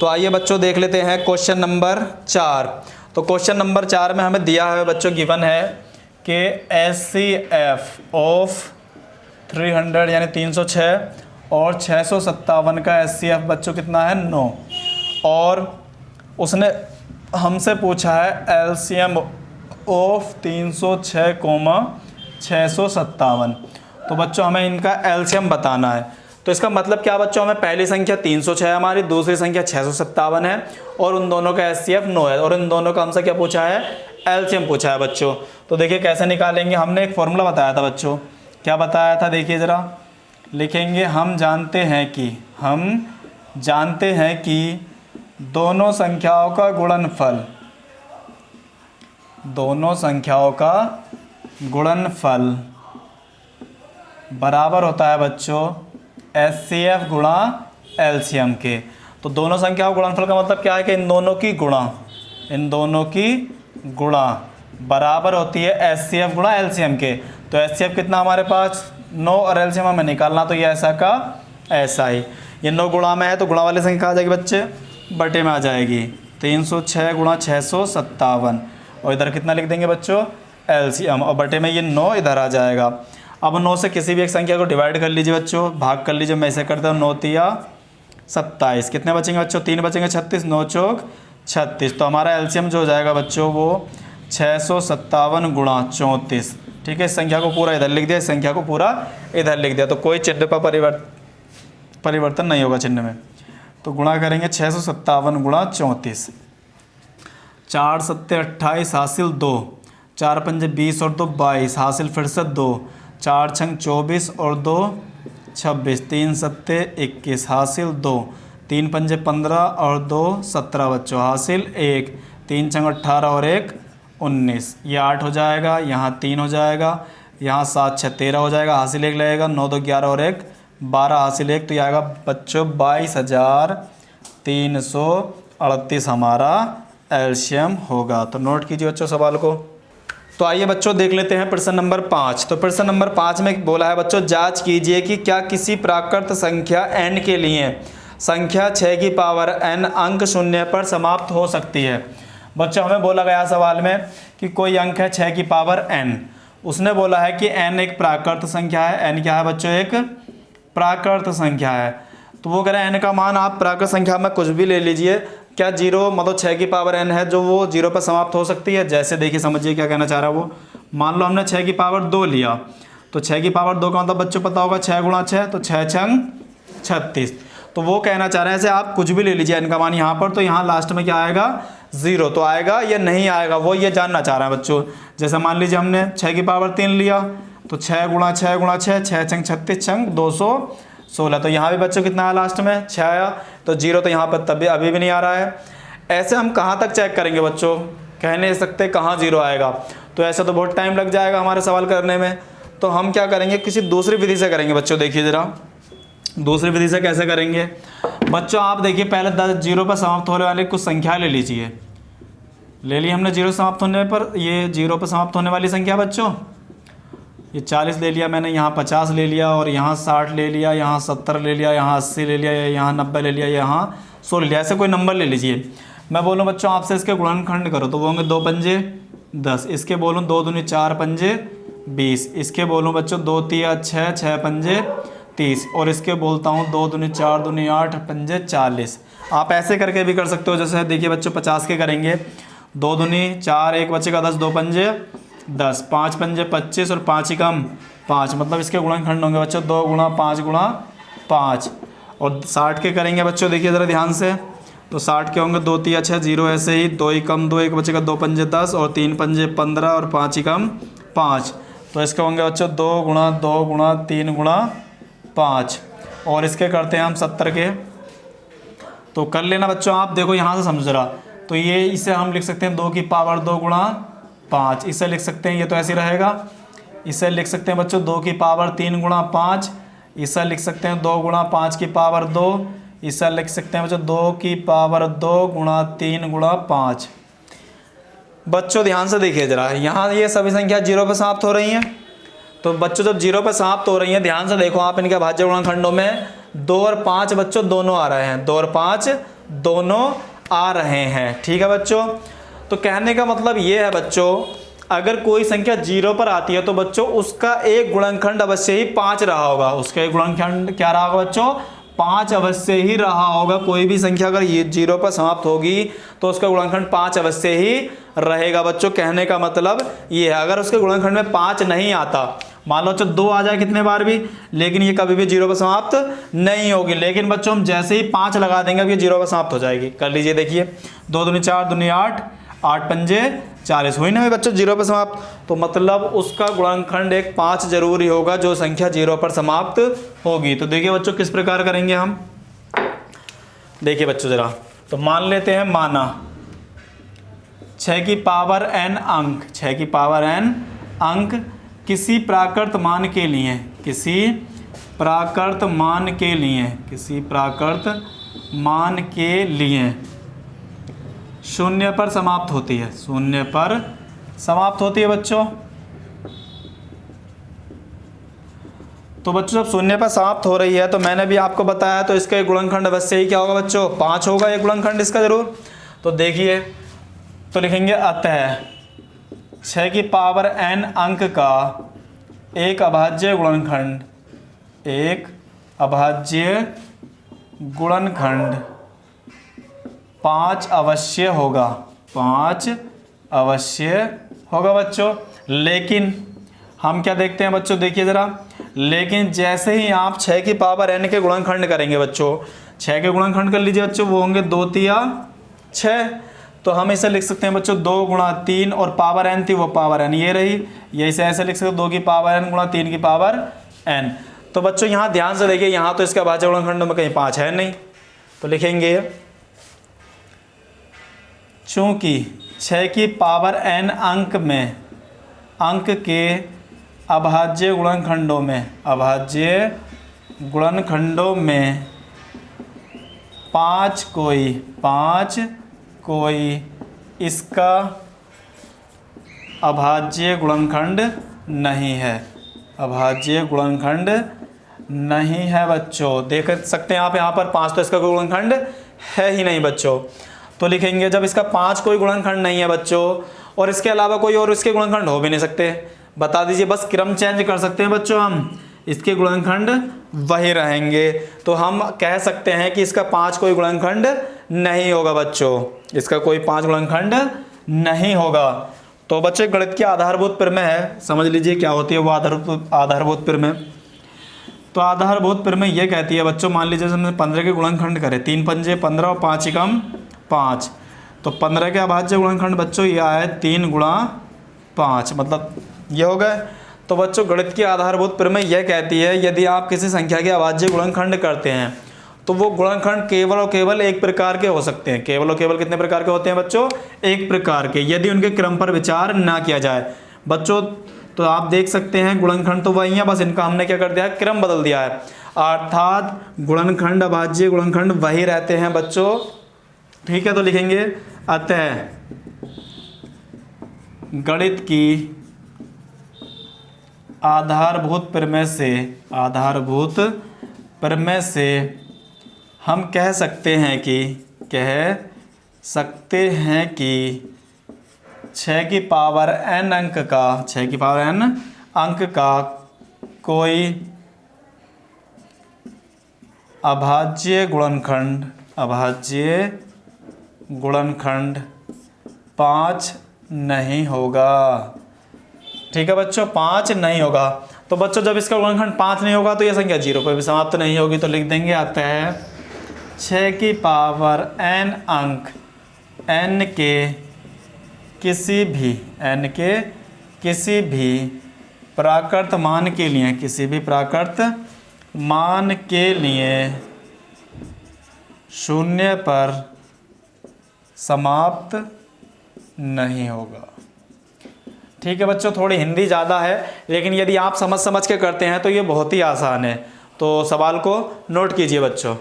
तो आइए बच्चों देख लेते हैं क्वेश्चन नंबर 4। तो क्वेश्चन नंबर 4 में हमें दिया है बच्चों, गिवन है कि SCF ऑफ 300 यानी 306 और 657 का SCF बच्चों कितना है 9, और उसने हमसे पूछा है LCM ऑफ 306, 657। तो बच्चों हमें इनका LCM बताना है। तो इसका मतलब क्या बच्चों, हमें पहली संख्या 306 है हमारी, दूसरी संख्या 657 है, और उन दोनों का SCF 9 है, और इन दोनों का हमसे क्या पूछा है, LCM पूछा है बच्चों। तो देखिए कैसे निकालेंगे। हमने एक फॉर्मूला बताया था बच्चों, क्या बताया था, देखिए ज़रा लिखेंगे। हम जानते हैं कि दोनों संख्याओं का गुणनफल बराबर होता है बच्चों SCF गुणा LCM के। तो दोनों संख्याओं का गुणनफल का मतलब क्या है कि इन दोनों की गुणा बराबर होती है SCF गुणा LCM के। तो SCF कितना हमारे पास 9 और LCM हमें निकालना, तो ये ऐसा का ऐसा ही, ये 9 गुणा में है तो गुणा वाली संख्या आ जाएगी बच्चे, बटे में आ जाएगी 306 गुणा 657, और इधर कितना लिख देंगे बच्चों LCM, और बटे में ये 9 इधर आ जाएगा। अब 9 से किसी भी एक संख्या को डिवाइड कर लीजिए बच्चों, भाग कर लीजिए। मैं ऐसे करता हूँ 9 तिया 27, कितने बचेंगे बच्चों, 3 बचेंगे 36, 9 चौक 36। तो हमारा LCM जो हो जाएगा बच्चों वो 657 गुणा 34। ठीक है, इस संख्या को पूरा इधर लिख दिया, इस संख्या को पूरा इधर लिख दिया, तो कोई चिन्ह पर परिवर्तन नहीं होगा चिन्ह में। तो गुणा करेंगे 657 गुणा 34, 4 सत्ते 28 हासिल 2, 4 पंजे 20 और 2 22 हासिल फिर से 2, 4 छंग 24 और 2 26, 3 सत्ते 21 हासिल 2, 3 पंजे 15 और 2 17 बच्चों हासिल 1, 3 छंग 18 और 1 19, ये 8 हो जाएगा, यहाँ 3 हो जाएगा, यहाँ 7 6 13 हो जाएगा, हासिल 1 लगेगा, 9 2 11 और 1 12 हासिल 1, तो ये आएगा बच्चों 22,338 हमारा LCM होगा। तो नोट कीजिए बच्चों सवाल को। तो आइए बच्चों देख लेते हैं प्रश्न नंबर 5। तो प्रश्न नंबर 5 में बोला है बच्चों, जांच कीजिए कि क्या किसी प्राकृत संख्या n के लिए संख्या 6 की पावर n अंक शून्य पर समाप्त हो सकती है। बच्चों हमें बोला गया सवाल में कि कोई अंक है 6 की पावर n, उसने बोला है कि n एक प्राकृत संख्या है। n क्या है बच्चों, एक प्राकृत संख्या है। तो वो कह रहे हैं n का मान आप प्राकृत संख्या में कुछ भी ले लीजिए, क्या 0 मतलब 6 की पावर n है जो वो 0 पर समाप्त हो सकती है। जैसे देखिए समझिए क्या कहना चाह रहा है वो। मान लो हमने 6 की पावर 2 लिया, तो 6 की पावर 2 का मतलब बच्चों पता होगा 6 गुणा 6, तो 6 छंग 36। तो वो कहना चाह रहे हैं ऐसे आप कुछ भी ले लीजिए n का मान यहाँ पर, तो यहाँ लास्ट में क्या आएगा 0, तो आएगा या नहीं आएगा वो ये जानना चाह रहा है बच्चों। जैसे मान लीजिए हमने 6 की पावर 3 लिया, तो 6 गुणा 6 गुणा 6, 6 छंग 36 छंग 216, तो यहाँ भी बच्चों कितना आया लास्ट में 6 आया, तो 0 तो यहाँ पर तभी अभी भी नहीं आ रहा है। ऐसे हम कहाँ तक चेक करेंगे बच्चों, कह नहीं सकते कहाँ 0 आएगा, तो ऐसा तो बहुत टाइम लग जाएगा हमारे सवाल करने में। तो हम क्या करेंगे, किसी दूसरी विधि से करेंगे बच्चों। देखिए ज़रा दूसरी विधि से कैसे करेंगे बच्चों, आप देखिए पहले 0 पर समाप्त होने वाली कुछ संख्या ले लीजिए। ले ली हमने 0 समाप्त होने पर, ये 0 पर समाप्त होने वाली संख्या बच्चों, ये 40 ले लिया मैंने, यहाँ 50 ले लिया, और यहाँ 60 ले लिया, यहाँ 70 ले लिया, यहाँ 80 ले लिया, यहाँ 90 ले लिया, यहाँ 100 ले लिया। ऐसे कोई नंबर ले लीजिए। मैं बोलूँ बच्चों आपसे इसके गुणनखंड करो, तो वो होंगे 2 पंजे 10, इसके बोलूँ 2 दूनी 4 पंजे 20, इसके बोलूँ बच्चों 2 तिया 6, 6 पंजे 30, और इसके बोलता हूँ 2 दूनी 4 दूनी 8 पंजे 40। आप ऐसे करके भी कर सकते हो। जैसे देखिए बच्चों 50 के करेंगे, 2 दूनी 4, 1 बचेगा 10, 2 पंजे 10, 5 पंजे 25 और 5 ही कम 5, मतलब इसके गुणनखंड होंगे बच्चों 2 गुणा 5 गुणा 5। और 60 के करेंगे बच्चों, देखिए ज़रा ध्यान से, तो 60 के होंगे 2 तिया 6 0, ऐसे ही 2 ही कम 2, 1 बचेगा 2 पंजे 10 और 3 पंजे 15 और 5 ही कम 5, तो इसके होंगे बच्चों 2 गुणा 2 गुणा 3 गुणा 5। और इसके करते हैं हम 70 के, तो कर लेना बच्चों आप, देखो यहाँ से समझ रहा। तो ये इसे हम लिख सकते हैं 2 की पावर 2 गुणा 5, इसे लिख सकते हैं, ये तो ऐसे रहेगा। इसे लिख सकते हैं बच्चों 2 की पावर 3 गुणा 5, इसे लिख सकते हैं 2 गुणा 5 की पावर 2, इसे लिख सकते हैं बच्चों 2 की पावर 2 गुणा 3 गुणा 5। बच्चों ध्यान से देखिए ज़रा, यहाँ ये सभी संख्या 0 पर समाप्त हो रही हैं। तो बच्चों जब 0 पर समाप्त हो रही हैं, ध्यान से देखो आप इनके भाज्य गुणनखंडों में 2 और 5 बच्चों दोनों आ रहे हैं, 2 और 5 दोनों आ रहे हैं। ठीक है बच्चों, तो कहने का मतलब ये है बच्चों, अगर कोई संख्या 0 पर आती है तो बच्चों उसका एक गुणनखंड अवश्य ही 5 रहा होगा। उसका एक गुणनखंड क्या रहा होगा बच्चों? 5 अवश्य ही रहा होगा। कोई भी संख्या अगर ये 0 पर समाप्त होगी तो उसका गुणनखंड 5 अवश्य ही रहेगा बच्चों। कहने का मतलब ये है, अगर उसके गुणनखंड में 5 नहीं आता, मान लो 2 आ जाए कितने बार भी, लेकिन ये कभी भी 0 पर समाप्त नहीं होगी। लेकिन बच्चों हम जैसे ही 5 लगा देंगे अब ये 0 पर समाप्त हो जाएगी। कर लीजिए, देखिए 2 दूनी 4, दूनी 8, 8 पंजे 40, हुई ना बच्चों 0 पर समाप्त। तो मतलब उसका गुणनखंड एक 5 जरूरी होगा जो संख्या 0 पर समाप्त होगी। तो देखिए बच्चों किस प्रकार करेंगे हम, देखिए बच्चों जरा, तो मान लेते हैं, माना 6 की पावर n अंक, 6 की पावर n अंक किसी प्राकृत मान के लिए, किसी प्राकृत मान के लिए, किसी प्राकृत मान के लिए 0 पर समाप्त होती है, 0 पर समाप्त होती है बच्चों। तो बच्चों जब 0 पर समाप्त हो रही है तो मैंने भी आपको बताया, तो इसका एक गुणनखंड अवश्य ही क्या होगा बच्चों? 5 होगा एक गुणनखंड इसका जरूर। तो देखिए, तो लिखेंगे अतः 6 की पावर n अंक का एक अभाज्य गुणनखंड, एक अभाज्य गुणनखंड 5 अवश्य होगा, 5 अवश्य होगा बच्चों। लेकिन हम क्या देखते हैं बच्चों, देखिए ज़रा, लेकिन जैसे ही आप 6 की पावर n के गुणनखंड करेंगे बच्चों, 6 के गुणनखंड कर लीजिए बच्चों, वो होंगे 2 तिया 6। तो हम इसे लिख सकते हैं बच्चों 2 गुणा 3 और पावर n थी वो पावर n ये रही, ये इसे ऐसे लिख सकते हैं 2 की पावर n गुणा 3 की पावर n। तो बच्चों यहाँ ध्यान से देखिए, यहाँ तो इसका अभाज्य गुणनखंड में कहीं 5 है नहीं, तो लिखेंगे चूँकि 6 की पावर n अंक में, अंक के अभाज्य गुणनखंडों में, अभाज्य गुणनखंडों में 5 कोई इसका अभाज्य गुणनखंड नहीं है, अभाज्य गुणनखंड नहीं है बच्चों। देख सकते हैं आप यहाँ पर 5 तो इसका कोई गुणनखंड है ही नहीं बच्चों। तो लिखेंगे जब इसका 5 कोई गुणनखंड नहीं है बच्चों, और इसके अलावा कोई और इसके गुणनखंड हो भी नहीं सकते, बता दीजिए, बस क्रम चेंज कर सकते हैं बच्चों हम, इसके गुणनखंड वही रहेंगे। तो हम कह सकते हैं कि इसका 5 कोई गुणनखंड नहीं होगा बच्चों, इसका कोई 5 गुणनखंड नहीं होगा। तो बच्चे गणित की आधारभूत प्रमेय है, समझ लीजिए क्या होती है वो आधारभूत प्रमेय। तो आधारभूत प्रमेय ये कहती है बच्चों, मान लीजिए हमने 15 के गुणनखंड करे, 3 पंजे 15 और 5 एकम 5, तो 15 के अभाज्य गुणनखंड बच्चों ये आया 3 गुणा 5, मतलब ये हो गए। तो बच्चों गणित की आधारभूत प्रमेय यह कहती है, यदि आप किसी संख्या के अभाज्य गुणनखंड करते हैं तो वो गुणनखंड केवल और केवल एक प्रकार के हो सकते हैं। केवल और केवल कितने प्रकार के होते हैं बच्चों? एक प्रकार के, यदि उनके क्रम पर विचार ना किया जाए बच्चों। तो आप देख सकते हैं गुणनखंड तो वही है, बस इनका हमने क्या कर दिया है, क्रम बदल दिया है। अर्थात गुणनखंड अभाज्य गुणनखंड वही रहते हैं बच्चों। ठीक है, तो लिखेंगे अतः गणित की आधारभूत प्रमेय से, आधारभूत प्रमेय से हम कह सकते हैं कि 6 की पावर n अंक का, 6 की पावर n अंक का कोई अभाज्य गुणनखंड 5 नहीं होगा। ठीक है बच्चों, 5 नहीं होगा। तो बच्चों जब इसका गुणनखंड 5 नहीं होगा तो यह संख्या 0 पर भी समाप्त नहीं होगी। तो लिख देंगे अतः 6 की पावर n अंक n के किसी भी प्राकृत मान के लिए, किसी भी प्राकृत मान के लिए 0 पर समाप्त नहीं होगा। ठीक है बच्चों, थोड़ी हिंदी ज़्यादा है, लेकिन यदि आप समझ के करते हैं तो ये बहुत ही आसान है। तो सवाल को नोट कीजिए बच्चों।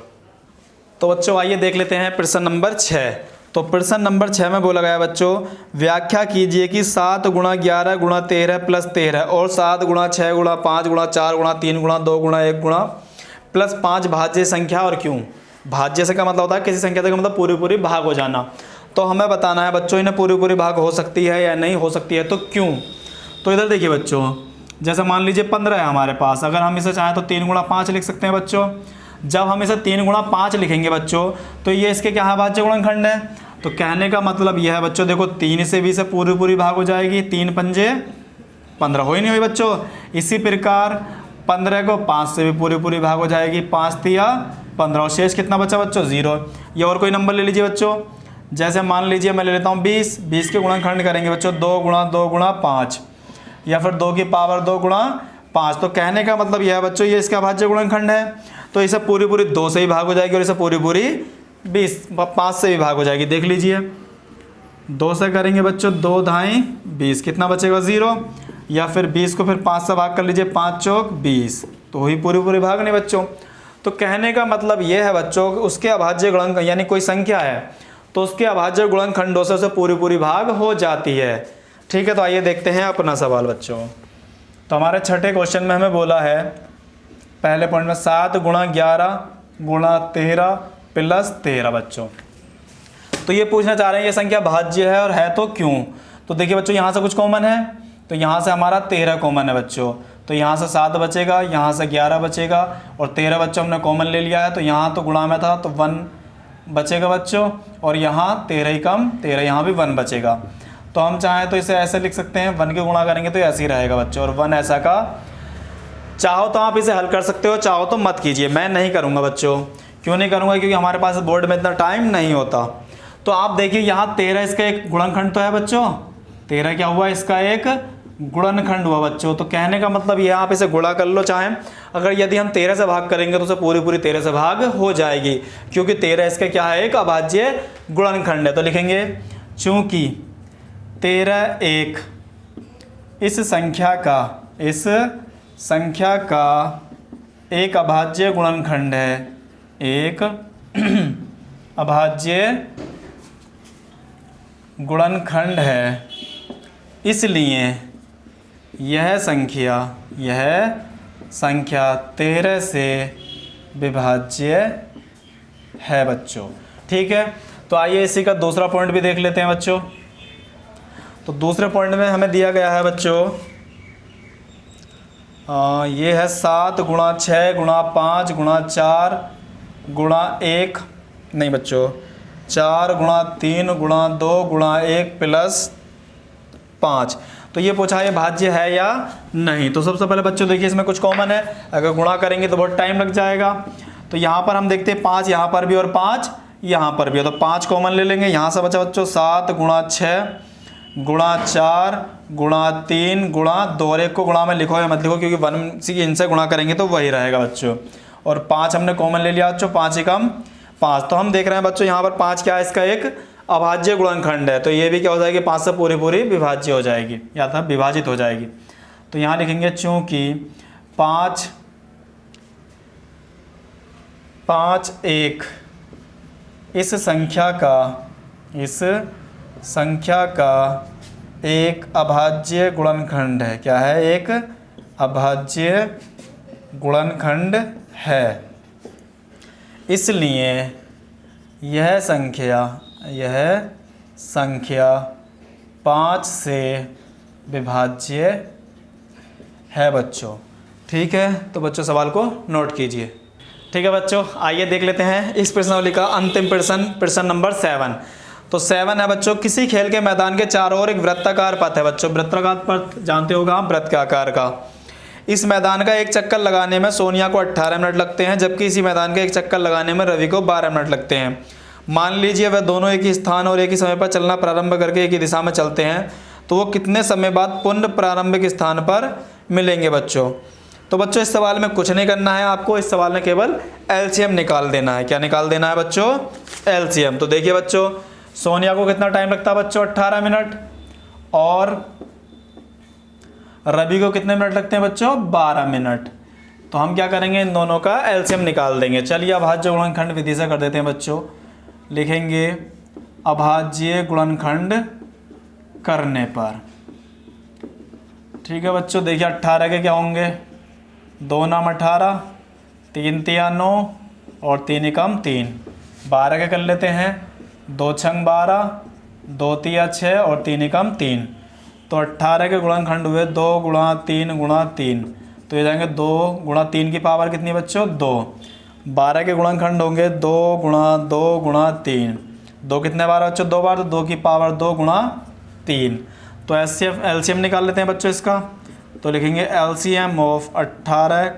तो बच्चों आइए देख लेते हैं प्रश्न नंबर 6। तो प्रश्न नंबर 6 में बोला गया बच्चों, व्याख्या कीजिए कि 7 गुणा 11 गुणा 13 प्लस 13 और 7 गुणा 6 गुणा 5 गुणा 4 गुणा 3 गुणा 2 गुणा 1 गुणा प्लस 5 भाज्य संख्या और क्यों। भाज्य से का मतलब होता है किसी संख्या का मतलब पूरी पूरी भाग हो जाना। तो हमें बताना है बच्चों इन्हें पूरी पूरी भाग हो सकती है या नहीं हो सकती है, तो क्यों। तो इधर देखिए बच्चों, जैसे मान लीजिए 15 है हमारे पास, अगर हम इसे चाहें तो 3 गुणा 5 लिख सकते हैं बच्चों। जब हम इसे 3 गुणा 5 लिखेंगे बच्चों, तो ये इसके क्या है, भाज्य गुणनखंड है। तो कहने का मतलब यह है बच्चों, देखो 3 से भी से पूरी पूरी भाग हो जाएगी, 3 पंजे 15 हो ही नहीं हुई बच्चों। इसी प्रकार 15 को 5 से भी पूरी पूरी भाग हो जाएगी, 5 तिया 15, और शेष कितना बचा बच्चों, 0। ये और कोई नंबर ले लीजिए बच्चों, जैसे मान लीजिए मैं ले लेता हूँ 20, 20 के गुणनखंड करेंगे बच्चों 2 गुणा 2 गुणा 5, या फिर 2 की पावर 2 गुणा 5। तो कहने का मतलब यह है बच्चों, ये इसका भाज्य गुणनखंड है, तो इसे पूरी पूरी 2 से ही भाग हो जाएगी, और इसे पूरी पूरी 5 से भी भाग हो जाएगी। देख लीजिए 2 से करेंगे बच्चों 2 धाई 20, कितना बचेगा 0, या फिर 20 को फिर 5 से भाग कर लीजिए, 5 चौक 20, तो वही पूरी पूरी भाग नहीं बच्चों। तो कहने का मतलब ये है बच्चों, उसके अभाज्य गुणन यानी कोई संख्या है तो उसके अभाज्य गुणनखंडों से उसे पूरी पूरी भाग हो जाती है। ठीक है, तो आइए देखते हैं अपना सवाल बच्चों। तो हमारे छठे क्वेश्चन में हमें बोला है पहले पॉइंट में 7 गुणा 11 गुणा 13 प्लस 13 बच्चों। तो ये पूछना चाह रहे हैं ये संख्या भाज्य है और है तो क्यों। तो देखिए बच्चों, यहाँ से कुछ कॉमन है, तो यहाँ से हमारा 13 कॉमन है बच्चों, तो यहाँ से 7 बचेगा, यहाँ से 11 बचेगा, और 13 बच्चों हमने कॉमन ले लिया है, तो यहाँ तो गुणा में था तो 1 बचेगा बच्चों, और यहाँ 13 ही कम 13, यहाँ भी 1 बचेगा। तो हम चाहें तो इसे ऐसे लिख सकते हैं, 1 के गुणा करेंगे तो ऐसे ही रहेगा बच्चों, और 1 ऐसा का। चाहो तो आप इसे हल कर सकते हो, चाहो तो मत कीजिए, मैं नहीं करूँगा बच्चों। क्यों नहीं करूँगा, क्योंकि हमारे पास बोर्ड में इतना टाइम नहीं होता। तो आप देखिए यहाँ 13 इसका एक गुणनखंड तो है बच्चों, 13 क्या हुआ, इसका एक गुणनखंड हुआ बच्चों। तो कहने का मतलब ये आप इसे गुणा कर लो चाहें, अगर यदि हम 13 से भाग करेंगे तो उसे पूरी पूरी 13 से भाग हो जाएगी, क्योंकि 13 इसका क्या है, एक अभाज्य गुणनखंड है। तो लिखेंगे चूंकि 13 एक इस संख्या का एक अभाज्य गुणनखंड है, एक अभाज्य गुणनखंड है, इसलिए यह संख्या 13 से विभाज्य है बच्चों। ठीक है, तो आइए इसी का दूसरा पॉइंट भी देख लेते हैं बच्चों। तो दूसरे पॉइंट में हमें दिया गया है बच्चों, ये है 7 गुणा 6 गुणा 5 गुणा 4 गुणा 1, नहीं बच्चों 4 गुणा 3 गुणा 2 गुणा 1 प्लस 5। तो ये पूछा है भाज्य है या नहीं। तो सबसे पहले बच्चों देखिए इसमें कुछ कॉमन है, अगर गुणा करेंगे तो बहुत टाइम लग जाएगा। तो यहाँ पर हम देखते हैं 5 यहाँ पर भी और 5 यहाँ पर भी है, तो 5 कॉमन ले लेंगे। यहाँ से बचा बच्चों 7 गुणा 6 गुणा 4 गुणा 3 गुणा 2, और 1 को गुणा में लिखो या मत लिखो, क्योंकि 1 से इनसे गुणा करेंगे तो वही रहेगा बच्चों। और 5 हमने कॉमन ले लिया बच्चों, 5 ही कम 5। तो हम देख रहे हैं बच्चों यहाँ पर 5 क्या है, इसका एक अभाज्य गुणनखंड है, तो ये भी क्या हो जाएगी, 5 से पूरी पूरी विभाज्य हो जाएगी, या था विभाजित हो जाएगी। तो यहाँ लिखेंगे चूंकि 5 1 इस संख्या का एक अभाज्य गुणनखंड है। क्या है, एक अभाज्य गुणनखंड है, इसलिए यह संख्या 5 से विभाज्य है बच्चों। ठीक है, तो बच्चों सवाल को नोट कीजिए। ठीक है बच्चों, आइए देख लेते हैं इस प्रश्नावली का अंतिम प्रश्न नंबर 7। तो 7 है बच्चों, किसी खेल के मैदान के चारों ओर एक वृत्ताकार पथ है बच्चों। वृत्ताकार पथ जानते होगा आप, वृत्त के आकार का। इस मैदान का एक चक्कर लगाने में सोनिया को 18 मिनट लगते हैं, जबकि इसी मैदान का एक चक्कर लगाने में रवि को 12 मिनट लगते हैं। मान लीजिए वह दोनों एक ही स्थान और एक ही समय पर चलना प्रारंभ करके एक ही दिशा में चलते हैं, तो वो कितने समय बाद पुनः प्रारंभिक स्थान पर मिलेंगे बच्चों। तो बच्चों इस सवाल में कुछ नहीं करना है आपको, इस सवाल में केवल एलसीएम निकाल देना है। क्या निकाल देना है बच्चों, एलसीएम। तो देखिए बच्चों, सोनिया को कितना टाइम लगता है बच्चों, 18 मिनट, और रवि को कितने मिनट लगते हैं बच्चों, 12 मिनट। तो हम क्या करेंगे, इन दोनों का एलसीएम निकाल देंगे। चलिए अभाज्य गुणनखंड विधि से कर देते हैं बच्चों। लिखेंगे अभाज्य गुणनखंड करने पर। ठीक है बच्चों, देखिए 18 के क्या होंगे, 2 नाम 18, 3 तिया 9, और 3 एकम 3, 12 के कर लेते हैं, 2 छंग 12, 2 तिया 6 और 3 एकम 3, तो 18 के गुणनखंड हुए 2 गुणा 3 गुणा 3, तो ये जाएंगे 2 गुणा 3 की पावर कितनी बच्चों 2। 12 के गुणनखंड होंगे 2 गुणा 2 गुणा 3, 2 कितने बार बच्चों 2 बार, तो 2 की पावर 2 गुणा 3। तो एलसीएम निकाल लेते हैं बच्चों इसका, तो लिखेंगे एलसीएम ऑफ 18,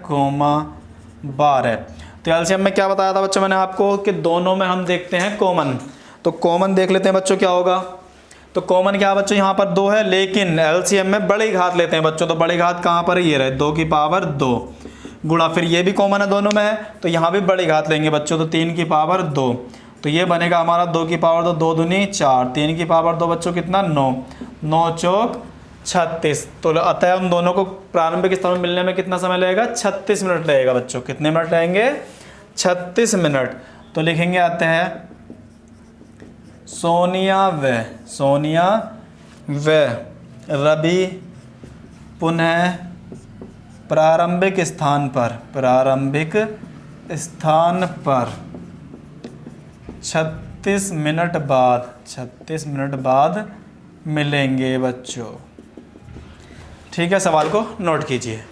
12। तो एलसीएम में क्या बताया था बच्चों मैंने आपको कि दोनों में हम देखते हैं कॉमन, तो कॉमन देख लेते हैं बच्चों क्या होगा। तो कॉमन क्या है बच्चों, यहाँ पर 2 है, लेकिन एलसीएम में बड़ी घात लेते हैं बच्चों, तो बड़ी घात कहाँ पर है, ये रहे 2 की पावर 2 गुणा, फिर ये भी कॉमन है दोनों में है, तो यहाँ भी बड़ी घात लेंगे बच्चों, तो 3 की पावर 2, तो ये बनेगा हमारा 2 की पावर 2, 2 दूनी 4, 3 की पावर 2 बच्चों कितना 9, 9 चौक 36। तो अतः उन दोनों को प्रारंभिक स्थान में मिलने में कितना समय लगेगा, 36 मिनट लगेगा बच्चों। कितने मिनट लगेंगे, 36 मिनट। तो लिखेंगे आते हैं सोनिया व रवि पुनः प्रारंभिक स्थान पर 36 मिनट बाद मिलेंगे बच्चों। ठीक है, सवाल को नोट कीजिए।